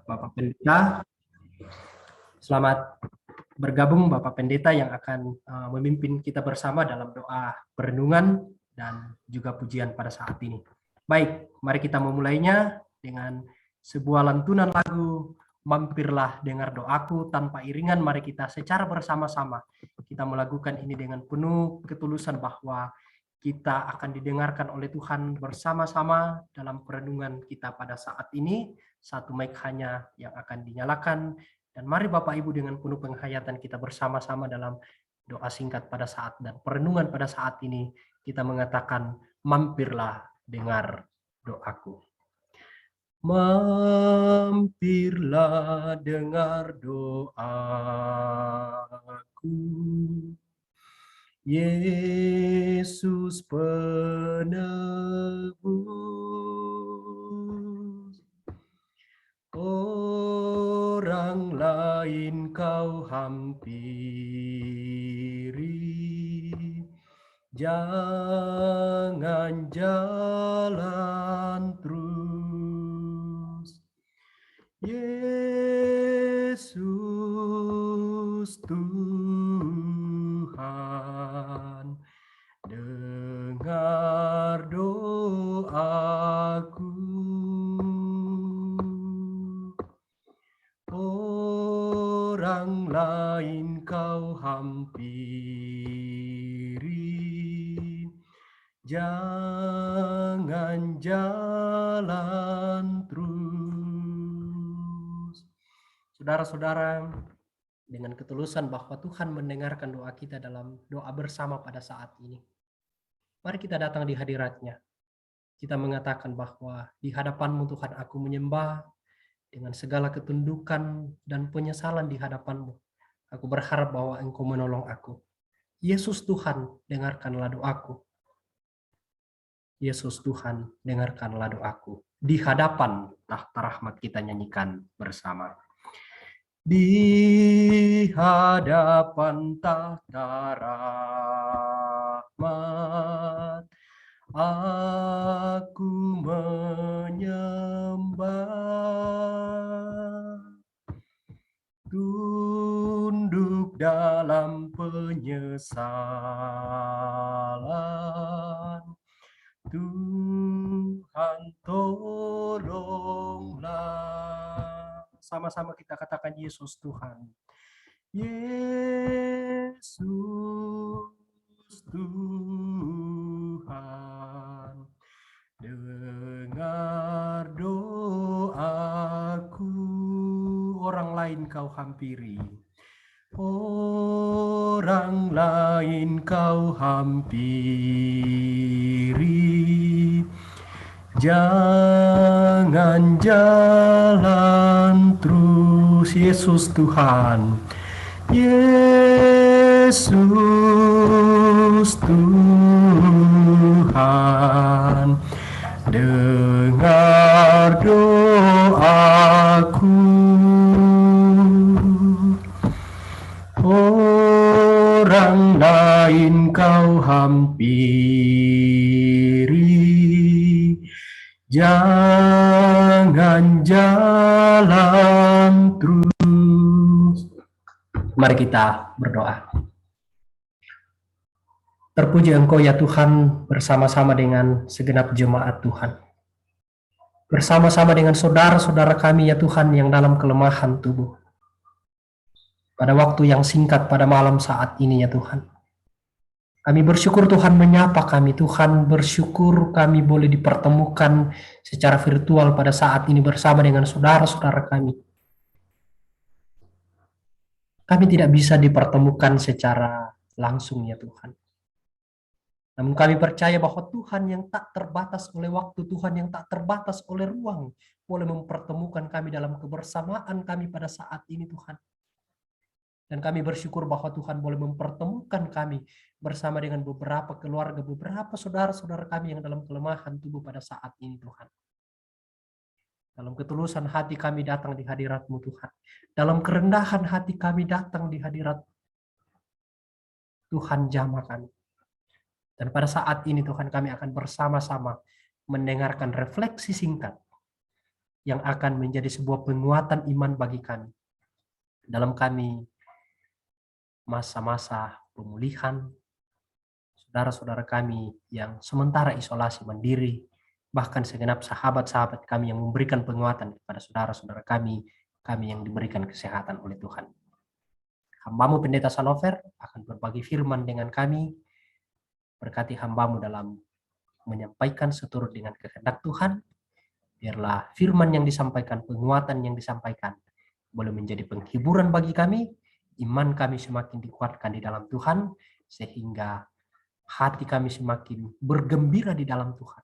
Bapak Pendeta. Selamat bergabung Bapak Pendeta yang akan memimpin kita bersama dalam doa perenungan dan juga pujian pada saat ini. Baik, mari kita memulainya dengan sebuah lantunan lagu Mampirlah Dengar Doaku. Tanpa iringan, mari kita secara bersama-sama kita melakukan ini dengan penuh ketulusan bahwa kita akan didengarkan oleh Tuhan bersama-sama dalam perenungan kita pada saat ini. Satu mic hanya yang akan dinyalakan. Dan mari Bapak Ibu dengan penuh penghayatan kita bersama-sama dalam doa singkat pada saat dan perenungan pada saat ini kita mengatakan, mampirlah dengar doaku. Mampirlah dengar doaku, Yesus penebus. Orang lain kau hampiri, jangan jalan terus. Yesus Tuhan, dengar doaku. Orang lain kau hampiri, jangan jalan terus. Saudara-saudara, dengan ketulusan bahwa Tuhan mendengarkan doa kita dalam doa bersama pada saat ini, mari kita datang di hadirat-Nya. Kita mengatakan bahwa di hadapan-Mu Tuhan aku menyembah dengan segala ketundukan dan penyesalan di hadapan-Mu. Aku berharap bahwa Engkau menolong aku. Yesus Tuhan, dengarkanlah doaku. Yesus Tuhan, dengarkanlah doaku. Di hadapan tahta rahmat kita nyanyikan bersama. Di hadapan tahta rahmat, aku menyembah, tunduk dalam penyesalan. Tuhan tolonglah. Sama-sama kita katakan Yesus Tuhan. Yesus Tuhan, dengar doaku. Orang lain kau hampiri, orang lain kau hampiri, jangan jalan terus. Yesus Tuhan, Yesus Tuhan, dengar doaku. Orang lain kau hampiri, jangan jalan terus. Mari kita berdoa. Terpuji Engkau ya Tuhan, bersama-sama dengan segenap jemaat Tuhan. Bersama-sama dengan saudara-saudara kami ya Tuhan yang dalam kelemahan tubuh. Pada waktu yang singkat pada malam saat ini ya Tuhan. Kami bersyukur Tuhan menyapa kami. Tuhan bersyukur kami boleh dipertemukan secara virtual pada saat ini bersama dengan saudara-saudara kami. Kami tidak bisa dipertemukan secara langsung ya Tuhan. Namun kami percaya bahwa Tuhan yang tak terbatas oleh waktu, Tuhan yang tak terbatas oleh ruang, boleh mempertemukan kami dalam kebersamaan kami pada saat ini Tuhan. Dan kami bersyukur bahwa Tuhan boleh mempertemukan kami bersama dengan beberapa keluarga, beberapa saudara-saudara kami yang dalam kelemahan tubuh pada saat ini Tuhan. Dalam ketulusan hati kami datang di hadirat-Mu Tuhan. Dalam kerendahan hati kami datang di hadirat Tuhan jamah kami. Dan pada saat ini Tuhan kami akan bersama-sama mendengarkan refleksi singkat yang akan menjadi sebuah penguatan iman bagi kami. Dalam kami masa-masa pemulihan, saudara-saudara kami yang sementara isolasi mandiri, bahkan segenap sahabat-sahabat kami yang memberikan penguatan kepada saudara-saudara kami yang diberikan kesehatan oleh Tuhan. Hambamu Pendeta Sanover akan berbagi firman dengan kami. Berkati hambamu dalam menyampaikan seturut dengan kehendak Tuhan. Biarlah firman yang disampaikan, penguatan yang disampaikan, boleh menjadi penghiburan bagi kami, iman kami semakin dikuatkan di dalam Tuhan, sehingga hati kami semakin bergembira di dalam Tuhan.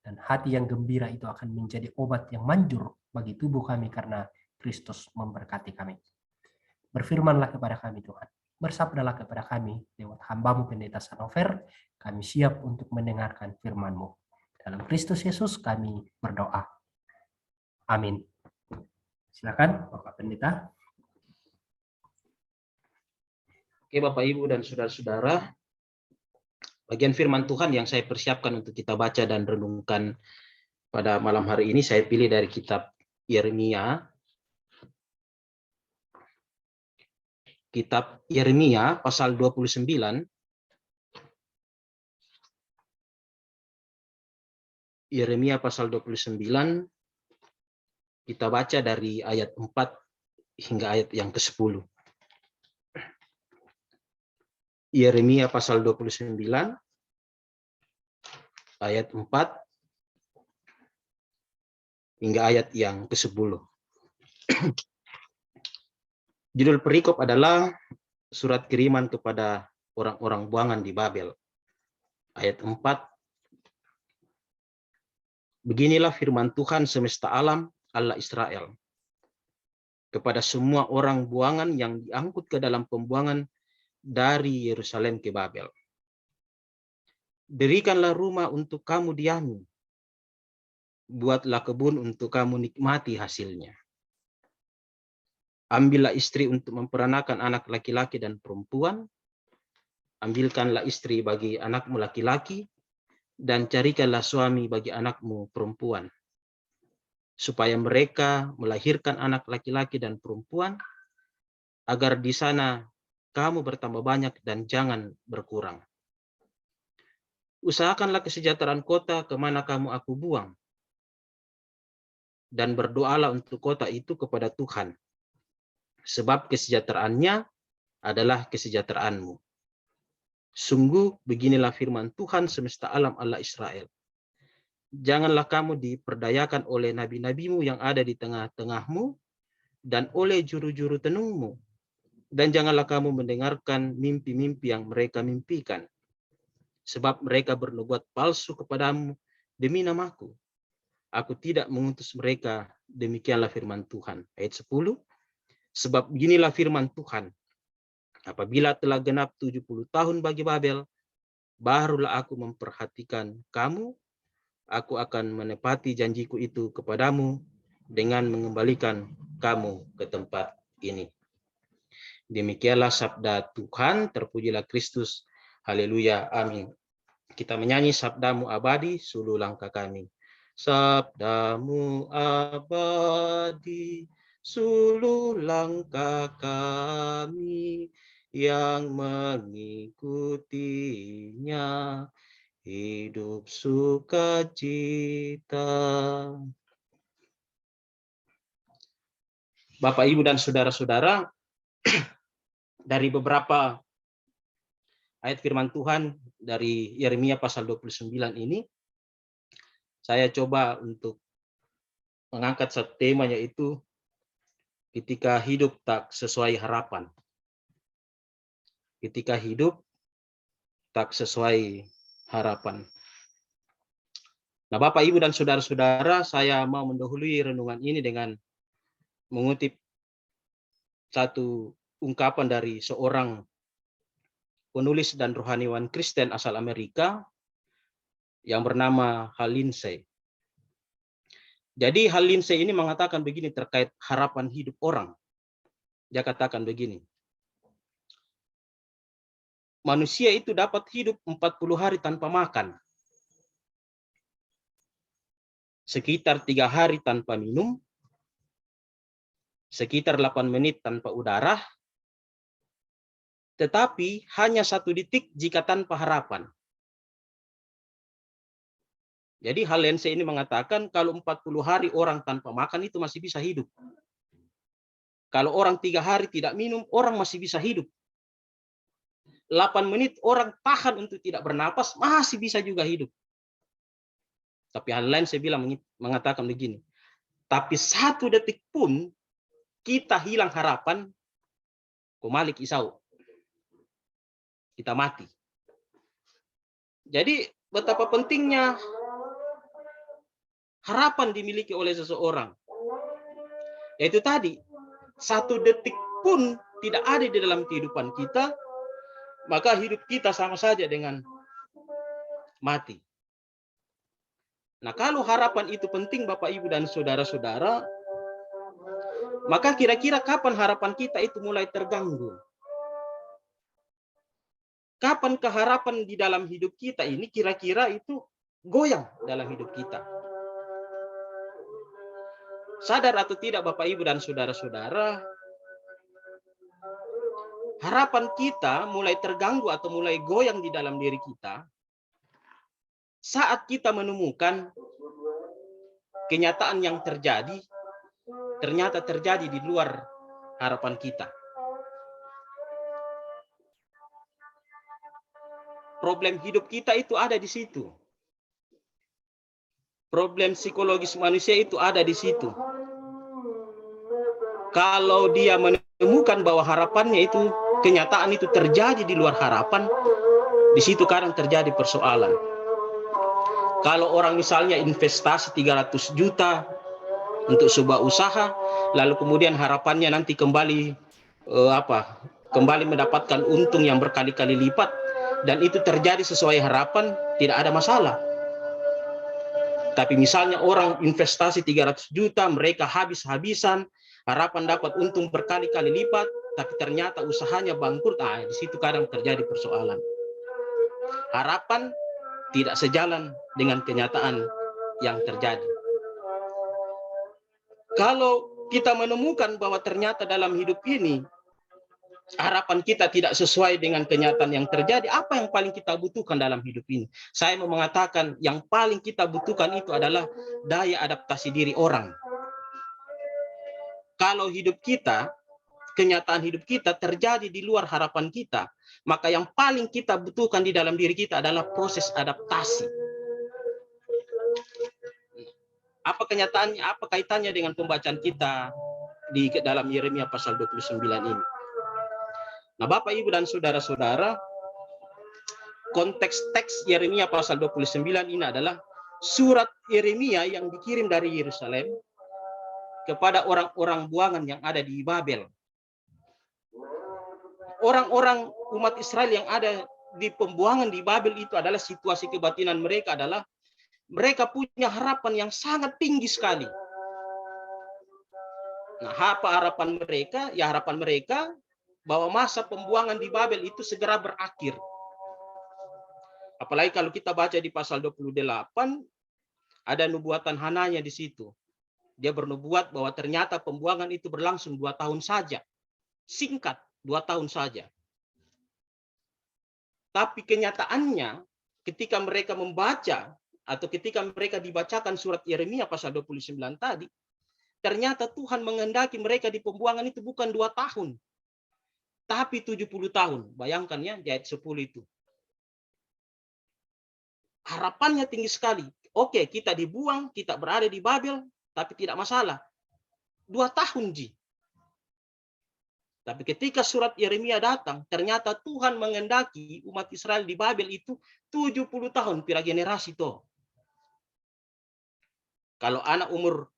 Dan hati yang gembira itu akan menjadi obat yang manjur bagi tubuh kami karena Kristus memberkati kami. Berfirmanlah kepada kami Tuhan. Bersabdalah kepada kami lewat hambamu Pendeta Sanover. Kami siap untuk mendengarkan firman-Mu. Dalam Kristus Yesus kami berdoa. Amin. Silakan Bapak Pendeta. Oke Bapak Ibu dan saudara-saudara, bagian firman Tuhan yang saya persiapkan untuk kita baca dan renungkan pada malam hari ini saya pilih dari kitab Yeremia. Kitab Yeremia pasal 29. Yeremia pasal 29, kita baca dari ayat 4 hingga ayat yang ke-10. Yeremia pasal 29, ayat 4 hingga ayat yang ke-10. Judul perikop adalah surat kiriman kepada orang-orang buangan di Babel. Ayat 4. Beginilah firman Tuhan semesta alam, Allah Israel. Kepada semua orang buangan yang diangkut ke dalam pembuangan dari Yerusalem ke Babel. Dirikanlah rumah untuk kamu diami. Buatlah kebun untuk kamu nikmati hasilnya. Ambillah istri untuk memperanakan anak laki-laki dan perempuan. Ambilkanlah istri bagi anakmu laki-laki, dan carikanlah suami bagi anakmu perempuan, supaya mereka melahirkan anak laki-laki dan perempuan, agar di sana kamu bertambah banyak dan jangan berkurang. Usahakanlah kesejahteraan kota kemana kamu aku buang, dan berdoalah untuk kota itu kepada Tuhan, sebab kesejahteraannya adalah kesejahteraanmu. Sungguh beginilah firman Tuhan semesta alam Allah Israel. Janganlah kamu diperdayakan oleh nabi-nabimu yang ada di tengah-tengahmu dan oleh juru-juru tenungmu. Dan janganlah kamu mendengarkan mimpi-mimpi yang mereka mimpikan. Sebab mereka bernubuat palsu kepadamu demi namaku. Aku tidak mengutus mereka, demikianlah firman Tuhan. Ayat 10. Sebab beginilah firman Tuhan. Apabila telah genap 70 tahun bagi Babel, barulah aku memperhatikan kamu. Aku akan menepati janjiku itu kepadamu dengan mengembalikan kamu ke tempat ini. Demikianlah sabda Tuhan, terpujilah Kristus. Haleluya, amin. Kita menyanyi sabdamu abadi, suluh langkah kami. Sabdamu abadi, suluh langkah kami, yang mengikutinya hidup sukacita. Bapak, Ibu, dan saudara-saudara, dari beberapa ayat firman Tuhan dari Yeremia pasal 29 ini, saya coba untuk mengangkat satu tema, yaitu ketika hidup tak sesuai harapan. Ketika hidup tak sesuai harapan. Nah, Bapak, Ibu, dan saudara-saudara, saya mau mendahului renungan ini dengan mengutip satu ungkapan dari seorang penulis dan rohaniwan Kristen asal Amerika yang bernama Hal Lindsey. Jadi Hal Lindsey ini mengatakan begini terkait harapan hidup orang. Dia katakan begini. Manusia itu dapat hidup 40 hari tanpa makan. sekitar 3 hari tanpa minum, sekitar 8 menit tanpa udara, tetapi hanya 1 detik jika tanpa harapan. Jadi Hallense ini mengatakan kalau 40 hari orang tanpa makan itu masih bisa hidup. Kalau orang 3 hari tidak minum, orang masih bisa hidup. 8 menit orang tahan untuk tidak bernapas, masih bisa juga hidup. Tapi Hallense mengatakan begini, tapi 1 detik pun kita hilang harapan, kumalik isau, kita mati. Jadi betapa pentingnya harapan dimiliki oleh seseorang. Yaitu tadi, 1 detik pun tidak ada di dalam kehidupan kita, maka hidup kita sama saja dengan mati. Nah, kalau harapan itu penting Bapak, Ibu, dan saudara-saudara, maka kira-kira kapan harapan kita itu mulai terganggu? Kapan keharapan di dalam hidup kita ini kira-kira itu goyang dalam hidup kita? Sadar atau tidak Bapak, Ibu, dan saudara-saudara, harapan kita mulai terganggu atau mulai goyang di dalam diri kita saat kita menemukan kenyataan yang ternyata terjadi di luar harapan kita. Problem hidup kita itu ada di situ. Problem psikologis manusia itu ada di situ. Kalau dia menemukan bahwa harapannya itu, kenyataan itu terjadi di luar harapan, di situ kadang terjadi persoalan. Kalau orang misalnya investasi 300 juta untuk sebuah usaha, lalu kemudian harapannya nanti kembali mendapatkan untung yang berkali-kali lipat, dan itu terjadi sesuai harapan, tidak ada masalah. Tapi misalnya orang investasi 300 juta, mereka habis-habisan, harapan dapat untung berkali-kali lipat, tapi ternyata usahanya bangkrut, di situ kadang terjadi persoalan. Harapan tidak sejalan dengan kenyataan yang terjadi. Kalau kita menemukan bahwa ternyata dalam hidup ini harapan kita tidak sesuai dengan kenyataan yang terjadi, apa yang paling kita butuhkan dalam hidup ini? Saya mau mengatakan yang paling kita butuhkan itu adalah daya adaptasi diri orang. Kalau hidup kita, kenyataan hidup kita terjadi di luar harapan kita, maka yang paling kita butuhkan di dalam diri kita adalah proses adaptasi. Apa kenyataannya, apa kaitannya dengan pembacaan kita di dalam Yeremia pasal 29 ini? Nah, Bapak, Ibu, dan saudara-saudara, konteks teks Yeremia pasal 29 ini adalah surat Yeremia yang dikirim dari Yerusalem kepada orang-orang buangan yang ada di Babel. Orang-orang umat Israel yang ada di pembuangan di Babel itu adalah situasi kebatinan mereka adalah mereka punya harapan yang sangat tinggi sekali. Nah, apa harapan mereka? Ya, harapan mereka bahwa masa pembuangan di Babel itu segera berakhir. Apalagi kalau kita baca di pasal 28, ada nubuatan Hananya di situ. Dia bernubuat bahwa ternyata pembuangan itu berlangsung 2 tahun saja. Singkat, 2 tahun saja. Tapi kenyataannya ketika mereka membaca atau ketika mereka dibacakan surat Yeremia pasal 29 tadi, ternyata Tuhan menghendaki mereka di pembuangan itu bukan 2 tahun, tapi 70 tahun. Bayangkan ya, di ayat 10 itu. Harapannya tinggi sekali. Oke, kita dibuang, kita berada di Babel, tapi tidak masalah. 2 tahun, Ji. Tapi ketika surat Yeremia datang, ternyata Tuhan menghendaki umat Israel di Babel itu 70 tahun, pira generasi toh. Kalau anak umur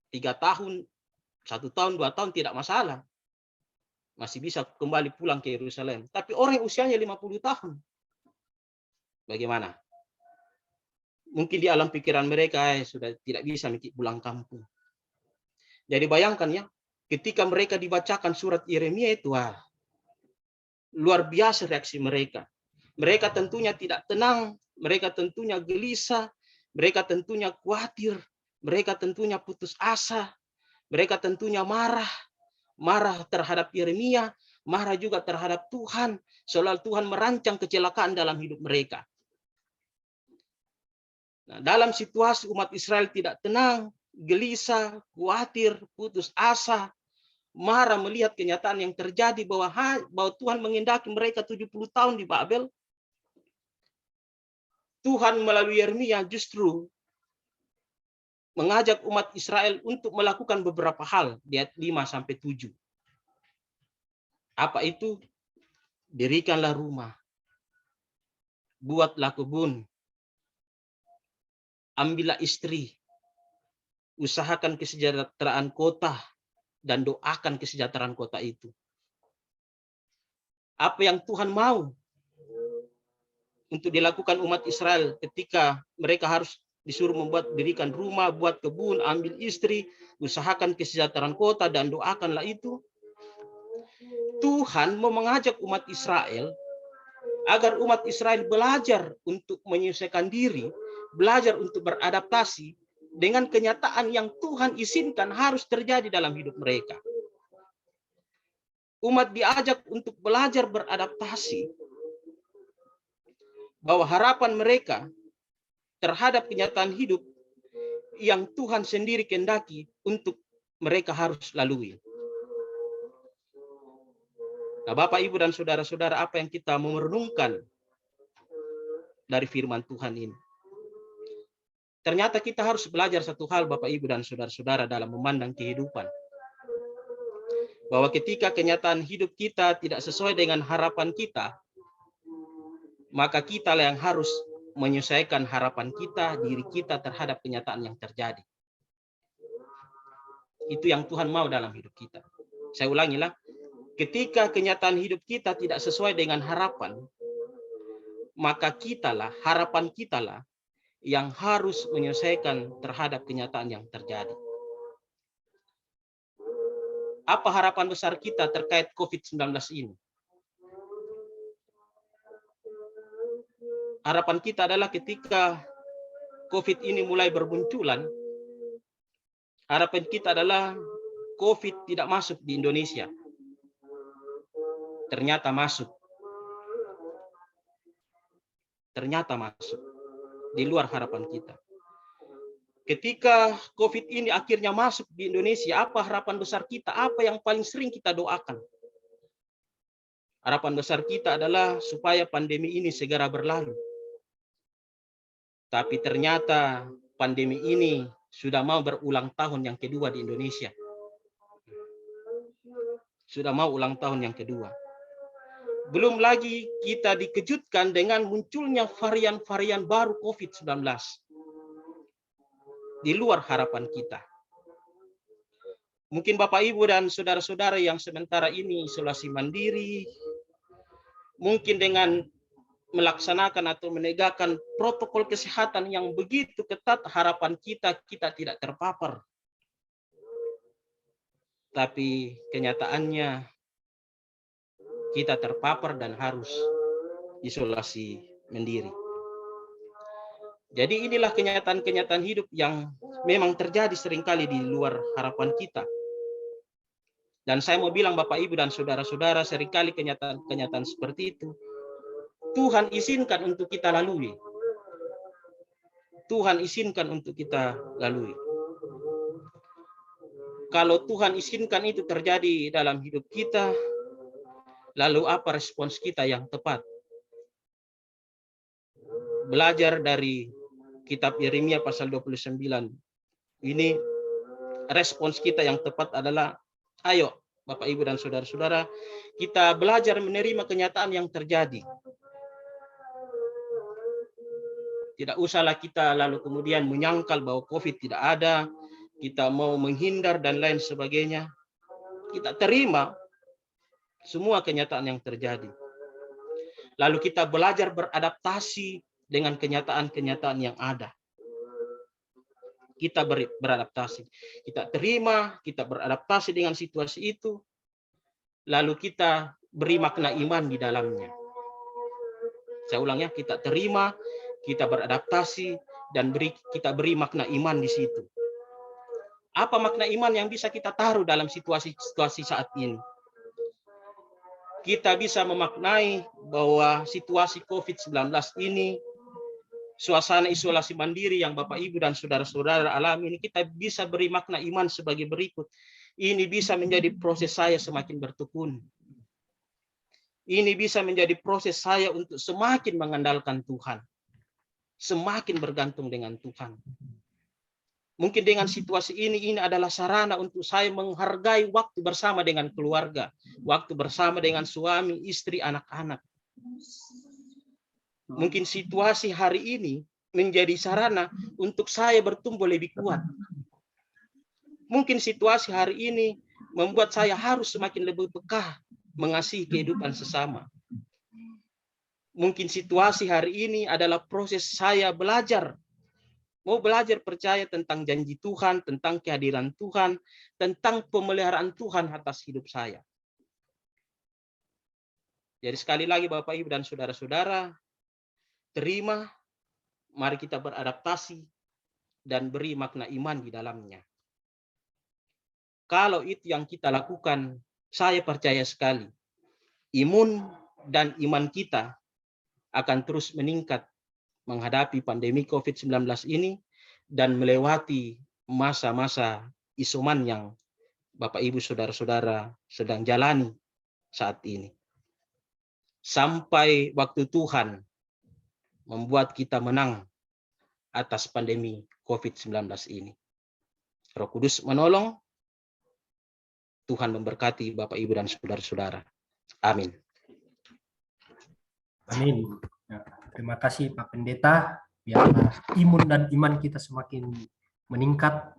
3 tahun, 1 tahun, 2 tahun tidak masalah. Masih bisa kembali pulang ke Yerusalem. Tapi orang yang usianya 50 tahun, bagaimana? Mungkin di alam pikiran mereka sudah tidak bisa pulang kampung. Jadi bayangkan ya, ketika mereka dibacakan surat Yeremia itu, luar biasa reaksi mereka. Mereka tentunya tidak tenang, mereka tentunya gelisah, mereka tentunya khawatir. mereka tentunya putus asa, mereka tentunya marah terhadap Yeremia, marah juga terhadap Tuhan, seolah Tuhan merancang kecelakaan dalam hidup mereka. Nah, dalam situasi umat Israel tidak tenang, gelisah, khawatir, putus asa, marah melihat kenyataan yang terjadi bahwa Tuhan mengendaki mereka 70 tahun di Babel, Tuhan melalui Yeremia justru mengajak umat Israel untuk melakukan beberapa hal di ayat 5-7. Apa itu? Dirikanlah rumah, buatlah kebun, ambillah istri, usahakan kesejahteraan kota, dan doakan kesejahteraan kota itu. Apa yang Tuhan mau untuk dilakukan umat Israel ketika mereka harus disuruh dirikan rumah, buat kebun, ambil istri, usahakan kesejahteraan kota, dan doakanlah itu. Tuhan mau mengajak umat Israel agar umat Israel belajar untuk menyelesaikan diri, belajar untuk beradaptasi dengan kenyataan yang Tuhan izinkan harus terjadi dalam hidup mereka. Umat diajak untuk belajar beradaptasi bahwa harapan mereka terhadap kenyataan hidup yang Tuhan sendiri kehendaki untuk mereka harus lalui. Nah, Bapak, Ibu, dan saudara-saudara, apa yang kita merenungkan dari firman Tuhan ini? Ternyata kita harus belajar satu hal, Bapak, Ibu, dan saudara-saudara, dalam memandang kehidupan. Bahwa ketika kenyataan hidup kita tidak sesuai dengan harapan kita, maka kita yang harus menyesuaikan harapan kita, diri kita terhadap kenyataan yang terjadi. Itu yang Tuhan mau dalam hidup kita. Saya ulangilah, ketika kenyataan hidup kita tidak sesuai dengan harapan, maka harapan kita yang harus menyelesaikan terhadap kenyataan yang terjadi. Apa harapan besar kita terkait COVID-19 ini? Harapan kita adalah ketika COVID ini mulai bermunculan, harapan kita adalah COVID tidak masuk di Indonesia. Ternyata masuk. Di luar harapan kita. Ketika COVID ini akhirnya masuk di Indonesia, apa harapan besar kita? Apa yang paling sering kita doakan? Harapan besar kita adalah supaya pandemi ini segera berlalu. Tapi ternyata pandemi ini sudah mau berulang tahun yang kedua di Indonesia. Sudah mau ulang tahun yang kedua. Belum lagi kita dikejutkan dengan munculnya varian-varian baru COVID-19 di luar harapan kita. Mungkin Bapak, Ibu, dan saudara-saudara yang sementara ini isolasi mandiri, mungkin dengan melaksanakan atau menegakkan protokol kesehatan yang begitu ketat, harapan kita tidak terpapar. Tapi kenyataannya kita terpapar dan harus isolasi mandiri. Jadi inilah kenyataan-kenyataan hidup yang memang terjadi seringkali di luar harapan kita. Dan saya mau bilang Bapak, Ibu, dan saudara-saudara, seringkali kenyataan-kenyataan seperti itu Tuhan izinkan untuk kita lalui. Tuhan izinkan untuk kita lalui. Kalau Tuhan izinkan itu terjadi dalam hidup kita, lalu apa respons kita yang tepat? Belajar dari kitab Yeremia pasal 29. Ini respons kita yang tepat adalah, ayo Bapak, Ibu, dan saudara-saudara, kita belajar menerima kenyataan yang terjadi. Tidak usahlah kita lalu kemudian menyangkal bahwa COVID tidak ada, kita mau menghindar dan lain sebagainya. Kita terima semua kenyataan yang terjadi. Lalu kita belajar beradaptasi dengan kenyataan-kenyataan yang ada. Kita beradaptasi. Kita terima, kita beradaptasi dengan situasi itu. Lalu kita beri makna iman di dalamnya. Saya ulang ya, kita terima, kita beradaptasi, dan kita beri makna iman di situ. Apa makna iman yang bisa kita taruh dalam situasi-situasi saat ini? Kita bisa memaknai bahwa situasi COVID-19 ini, suasana isolasi mandiri yang Bapak Ibu dan saudara-saudara alami ini, kita bisa beri makna iman sebagai berikut. Ini bisa menjadi proses saya semakin bertekun. Ini bisa menjadi proses saya untuk semakin mengandalkan Tuhan. Semakin bergantung dengan Tuhan. Mungkin dengan situasi ini adalah sarana untuk saya menghargai waktu bersama dengan keluarga, waktu bersama dengan suami, istri, anak-anak. Mungkin situasi hari ini menjadi sarana untuk saya bertumbuh lebih kuat. Mungkin situasi hari ini membuat saya harus semakin lebih peka mengasihi kehidupan sesama. Mungkin situasi hari ini adalah proses saya belajar. Mau belajar percaya tentang janji Tuhan, tentang kehadiran Tuhan, tentang pemeliharaan Tuhan atas hidup saya. Jadi sekali lagi Bapak Ibu dan saudara-saudara, terima, mari kita beradaptasi dan beri makna iman di dalamnya. Kalau itu yang kita lakukan, saya percaya sekali, imun dan iman kita akan terus meningkat menghadapi pandemi COVID-19 ini dan melewati masa-masa isoman yang Bapak Ibu saudara-saudara sedang jalani saat ini. Sampai waktu Tuhan membuat kita menang atas pandemi COVID-19 ini. Roh Kudus menolong, Tuhan memberkati Bapak Ibu dan saudara-saudara. Amin. Amin. Ya, terima kasih Pak Pendeta. Biarlah imun dan iman kita semakin meningkat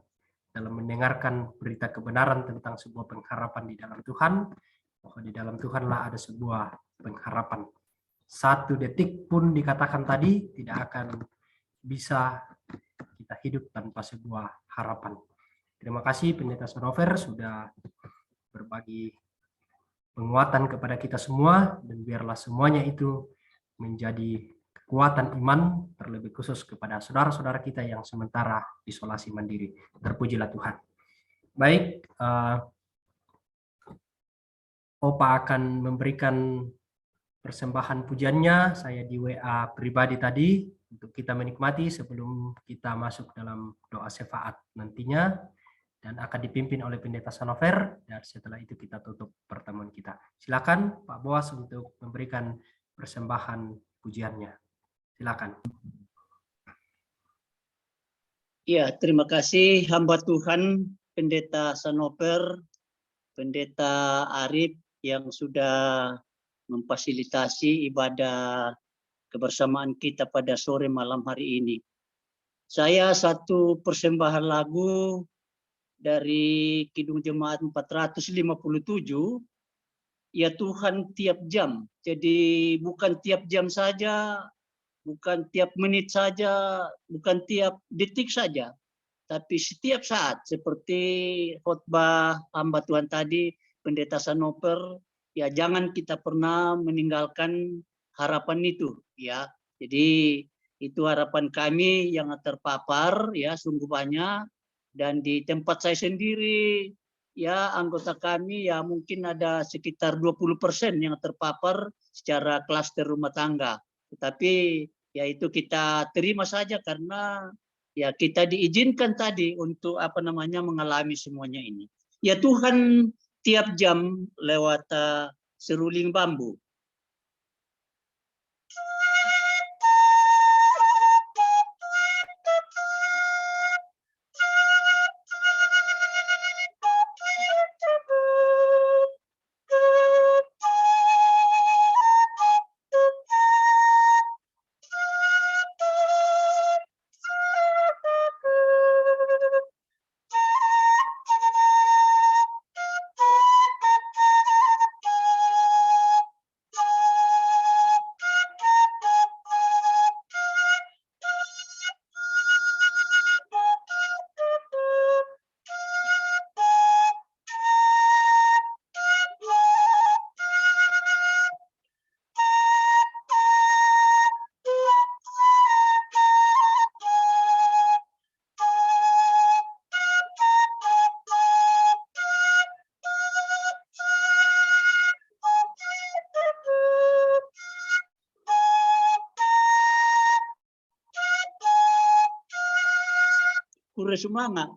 dalam mendengarkan berita kebenaran tentang sebuah pengharapan di dalam Tuhan. Bahwa di dalam Tuhanlah ada sebuah pengharapan. 1 detik pun dikatakan tadi tidak akan bisa kita hidup tanpa sebuah harapan. Terima kasih Pendeta Sonover sudah berbagi penguatan kepada kita semua, dan biarlah semuanya itu menjadi kekuatan iman, terlebih khusus kepada saudara-saudara kita yang sementara isolasi mandiri. Terpujilah Tuhan. Baik, Opa akan memberikan persembahan pujiannya. Saya di WA pribadi tadi untuk kita menikmati sebelum kita masuk dalam doa syafaat nantinya, dan akan dipimpin oleh Pendeta Sanover, dan setelah itu kita tutup pertemuan kita. Silakan Pak Boas untuk memberikan persembahan pujiannya. Silakan. Ya, terima kasih hamba Tuhan Pendeta Sanover, Pendeta Arif yang sudah memfasilitasi ibadah kebersamaan kita pada sore malam hari ini. Saya satu persembahan lagu dari Kidung Jemaat 457, ya Tuhan tiap jam. Jadi bukan tiap jam saja, bukan tiap menit saja, bukan tiap detik saja, tapi setiap saat, seperti khotbah hamba Tuhan tadi, Pendeta Sanoper, ya jangan kita pernah meninggalkan harapan itu, ya. Jadi itu harapan kami yang terpapar, ya sungguh banyak, dan di tempat saya sendiri, ya anggota kami ya mungkin ada sekitar 20% yang terpapar secara klaster rumah tangga. Tetapi ya itu kita terima saja karena ya kita diizinkan tadi untuk mengalami semuanya ini. Ya Tuhan tiap jam lewat seruling bambu. pura semangat.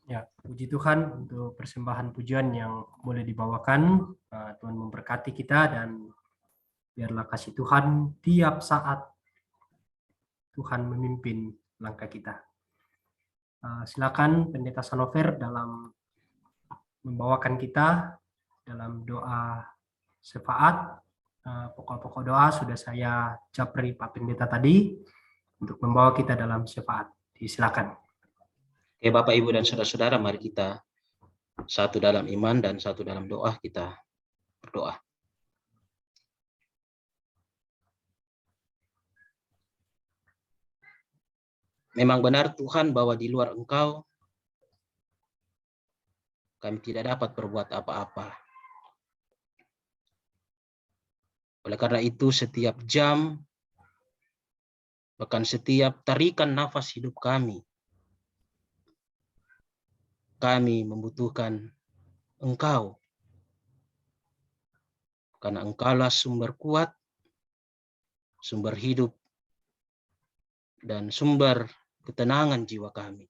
Ya, puji Tuhan untuk persembahan pujian yang boleh dibawakan. Tuhan memberkati kita dan biarlah kasih Tuhan tiap saat Tuhan memimpin langkah kita. Silakan Pendeta Sanover dalam membawakan kita dalam doa syafaat. Pokok-pokok doa sudah saya japri Pak Pendeta tadi untuk membawa kita dalam syafaat. Silakan. Oke, Bapak, Ibu, dan saudara-saudara, mari kita satu dalam iman dan satu dalam doa, kita berdoa. Memang benar Tuhan bahwa di luar Engkau kami tidak dapat berbuat apa-apa. Oleh karena itu setiap jam, bahkan setiap tarikan nafas hidup kami membutuhkan Engkau. Karena Engkaulah sumber kuat, sumber hidup, dan sumber ketenangan jiwa kami.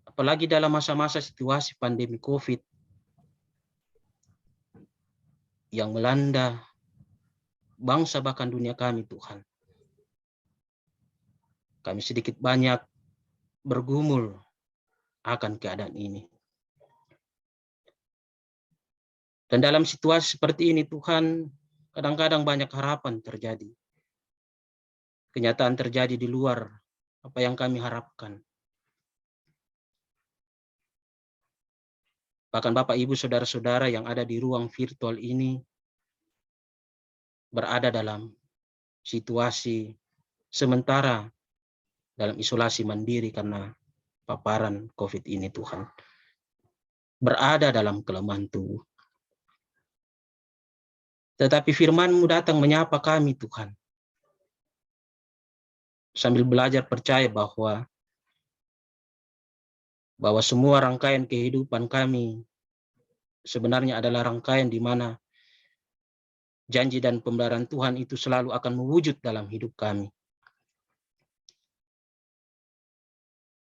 Apalagi dalam masa-masa situasi pandemi COVID yang melanda bangsa bahkan dunia kami, Tuhan. Kami sedikit banyak bergumul akan keadaan ini. Dan dalam situasi seperti ini, Tuhan, kadang-kadang banyak harapan terjadi. Kenyataan terjadi di luar apa yang kami harapkan. Bahkan Bapak, Ibu, saudara-saudara yang ada di ruang virtual ini berada dalam situasi sementara dalam isolasi mandiri karena paparan COVID ini, Tuhan. Berada dalam kelemahan tubuh. Tetapi firman-Mu datang menyapa kami, Tuhan. Sambil belajar percaya bahwa semua rangkaian kehidupan kami sebenarnya adalah rangkaian di mana janji dan pembenaran Tuhan itu selalu akan mewujud dalam hidup kami.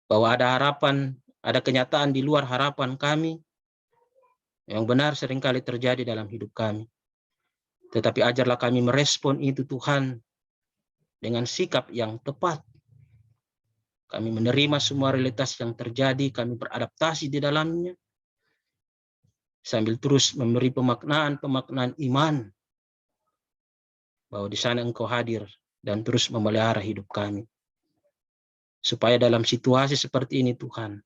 Bahwa ada harapan, ada kenyataan di luar harapan kami yang benar seringkali terjadi dalam hidup kami. Tetapi ajarlah kami merespon itu, Tuhan, dengan sikap yang tepat. Kami menerima semua realitas yang terjadi, kami beradaptasi di dalamnya, sambil terus memberi pemaknaan iman, bahwa di sana Engkau hadir dan terus memelihara hidup kami. Supaya dalam situasi seperti ini, Tuhan,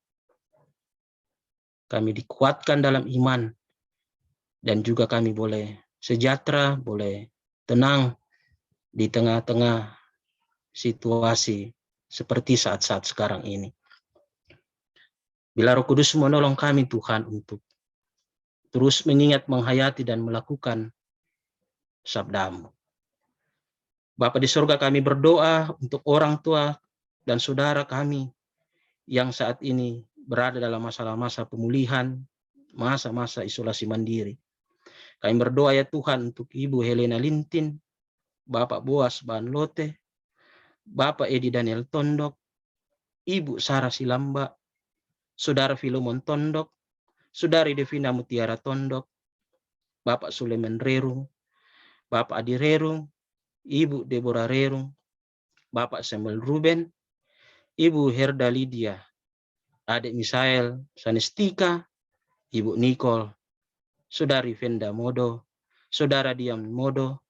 kami dikuatkan dalam iman, dan juga kami boleh sejahtera, boleh tenang di tengah-tengah situasi seperti saat-saat sekarang ini. Bila Roh Kudus menolong kami, Tuhan, untuk terus mengingat, menghayati, dan melakukan sabda-Mu. Bapa di surga, kami berdoa untuk orang tua dan saudara kami yang saat ini berada dalam masa-masa pemulihan, masa-masa isolasi mandiri. Kami berdoa ya Tuhan untuk Ibu Helena Lintin, Bapak Boas Banlote, Bapak Edi Daniel Tondok, Ibu Sarah Silamba, Saudara Filomon Tondok, Saudari Devina Mutiara Tondok, Bapak Suleman Rerung, Bapak Adi Rerung, Ibu Deborah Rerung, Bapak Samuel Ruben, Ibu Herda Lydia, Adik Misael Sanestika, Ibu Nicole, Saudari Venda Modo, Saudara Diam Modo,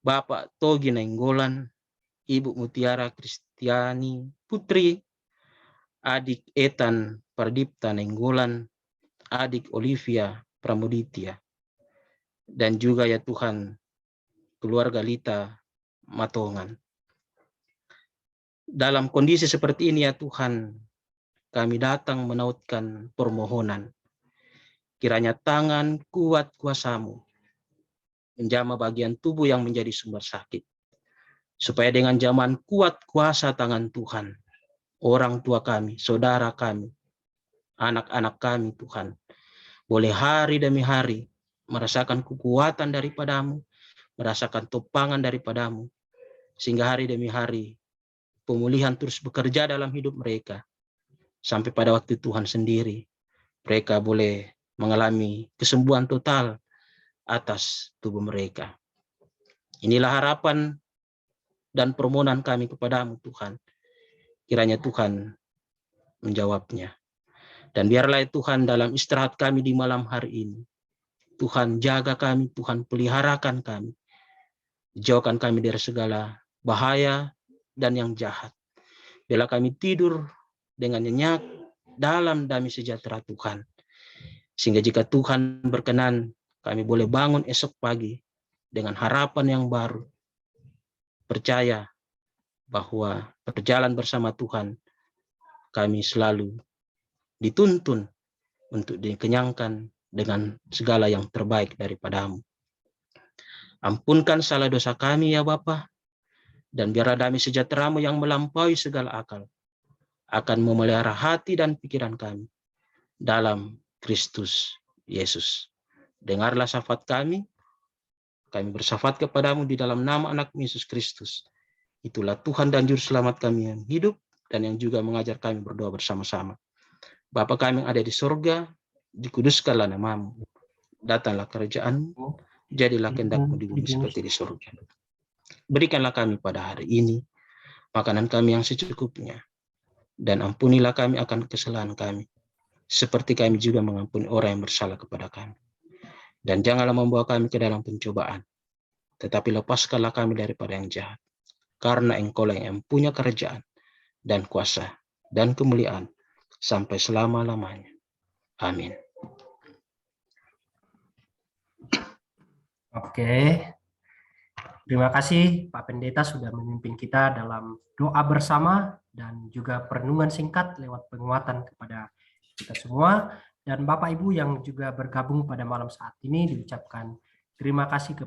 Bapak Togi Nainggolan, Ibu Mutiara Kristiani Putri, Adik Ethan Pardipta Nainggolan, Adik Olivia Pramuditya, dan juga ya Tuhan, keluarga Lita Matongan. Dalam kondisi seperti ini ya Tuhan, kami datang menautkan permohonan. Kiranya tangan kuat kuasa-Mu menjamah bagian tubuh yang menjadi sumber sakit. Supaya dengan jaman kuat kuasa tangan Tuhan, orang tua kami, saudara kami, anak-anak kami Tuhan, boleh hari demi hari merasakan kekuatan daripada-Mu, merasakan topangan daripada-Mu, sehingga hari demi hari pemulihan terus bekerja dalam hidup mereka. Sampai pada waktu Tuhan sendiri, mereka boleh mengalami kesembuhan total atas tubuh mereka. Inilah harapan dan permohonan kami kepadamu Tuhan. Kiranya Tuhan menjawabnya. Dan biarlah Tuhan dalam istirahat kami di malam hari ini, Tuhan jaga kami, Tuhan peliharakan kami. Jauhkan kami dari segala bahaya dan yang jahat. Bila kami tidur dengan nyenyak dalam damai sejahtera Tuhan. Sehingga jika Tuhan berkenan, kami boleh bangun esok pagi dengan harapan yang baru. Percaya bahwa berjalan bersama Tuhan, kami selalu dituntun untuk dikenyangkan dengan segala yang terbaik daripadamu. Ampunkan salah dosa kami ya Bapa, dan biarlah damai sejahtera-Mu yang melampaui segala akal akan memelihara hati dan pikiran kami dalam Kristus Yesus. Dengarlah syafaat kami bersyafaat kepadamu di dalam nama anak Yesus Kristus. Itulah Tuhan dan Juru Selamat kami yang hidup dan yang juga mengajar kami berdoa bersama-sama. Bapa kami yang ada di sorga, dikuduskanlah nama-Mu. Datanglah kerajaan-Mu, jadilah kehendak-Mu di bumi seperti di sorga. Berikanlah kami pada hari ini makanan kami yang secukupnya, dan ampunilah kami akan kesalahan kami, seperti kami juga mengampuni orang yang bersalah kepada kami. Dan janganlah membawa kami ke dalam pencobaan, tetapi lepaskanlah kami daripada yang jahat. Karena Engkau-lah yang punya kerajaan dan kuasa dan kemuliaan sampai selama-lamanya. Amin. Oke. Terima kasih Pak Pendeta sudah memimpin kita dalam doa bersama dan juga perenungan singkat lewat penguatan kepada kita semua. Dan Bapak Ibu yang juga bergabung pada malam saat ini diucapkan terima kasih kepada